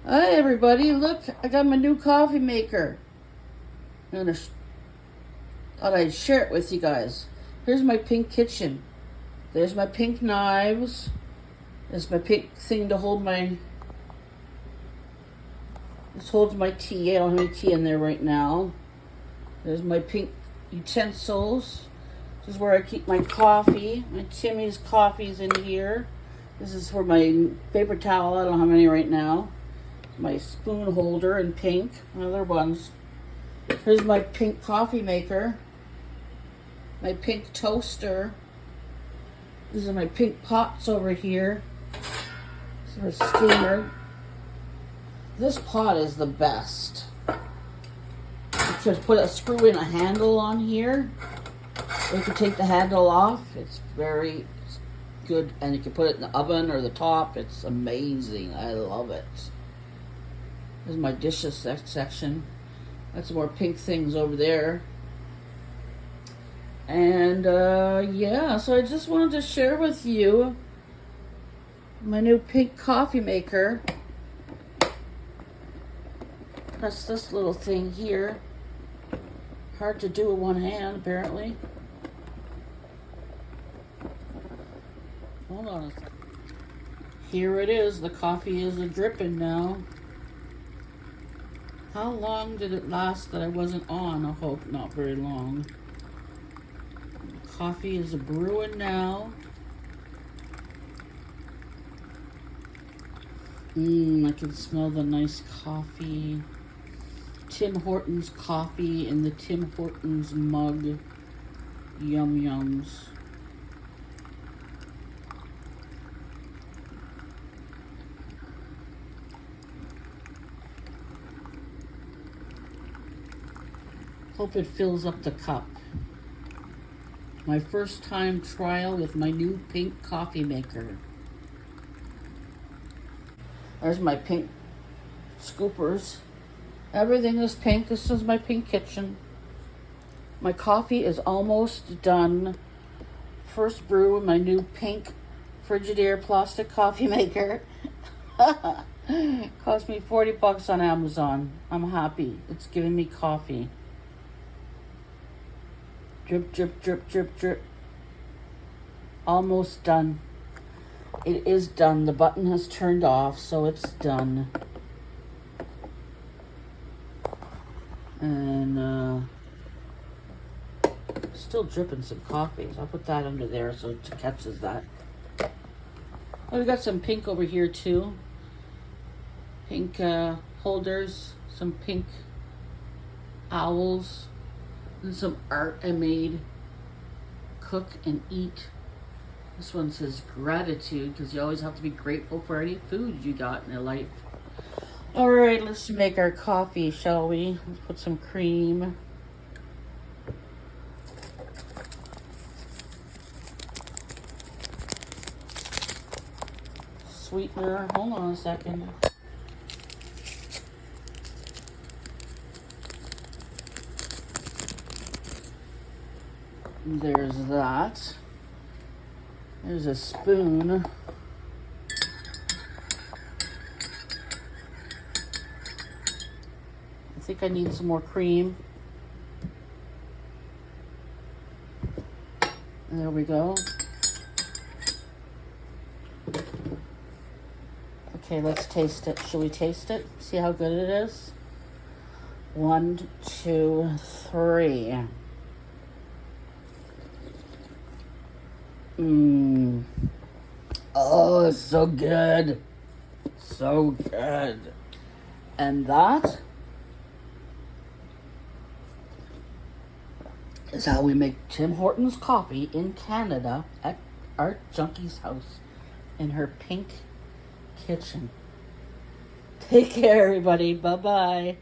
Hi everybody, look, I got my new coffee maker. Thought I'd share it with you guys. Here's my pink kitchen. There's my pink knives. There's my pink thing to hold my... This holds my tea. I don't have any tea in there right now. There's my pink utensils. This is where I keep my coffee. My Timmy's coffee's in here. This is for my paper towel. I don't have any right now. My spoon holder in pink. Other ones. Here's my pink coffee maker. My pink toaster. These are my pink pots over here. This is a steamer. This pot is the best. You can put a screw in a handle on here. Or you can take the handle off. It's very good. And you can put it in the oven or the top. It's amazing. I love it. There's my dishes section. That's more pink things over there. And yeah, so I just wanted to share with you my new pink coffee maker. That's this little thing here. Hard to do with one hand, apparently. Hold on. Here it is. The coffee is a-dripping now. How long did it last that I wasn't on? I hope not very long. Coffee is a-brewing now. I can smell the nice coffee. Tim Hortons coffee in the Tim Hortons mug. Yum yums. Hope it fills up the cup. My first time trial with my new pink coffee maker. There's my pink scoopers. Everything is pink. This is my pink kitchen. My coffee is almost done. First brew in my new pink Frigidaire plastic coffee maker. Cost me $40 on Amazon. I'm happy. It's giving me coffee. Drip, drip, drip, drip, drip. Almost done. It is done. The button has turned off, so it's done. And still dripping some coffee. So I'll put that under there so it catches that. Oh, we got some pink over here too. Pink holders, some pink owls, and some art I made. Cook and eat. This one says gratitude, because you always have to be grateful for any food you got in your life. All right, let's make our coffee, shall we? Let's put some cream. Sweetener. Hold on a second. There's that. There's a spoon. I think I need some more cream. There we go. Okay, let's taste it. Shall we taste it? See how good it is? 1, 2, 3. Oh, it's so good. So good. And that is how we make Tim Hortons coffee in Canada at Art Junkie's house in her pink kitchen. Take care, everybody. Bye-bye.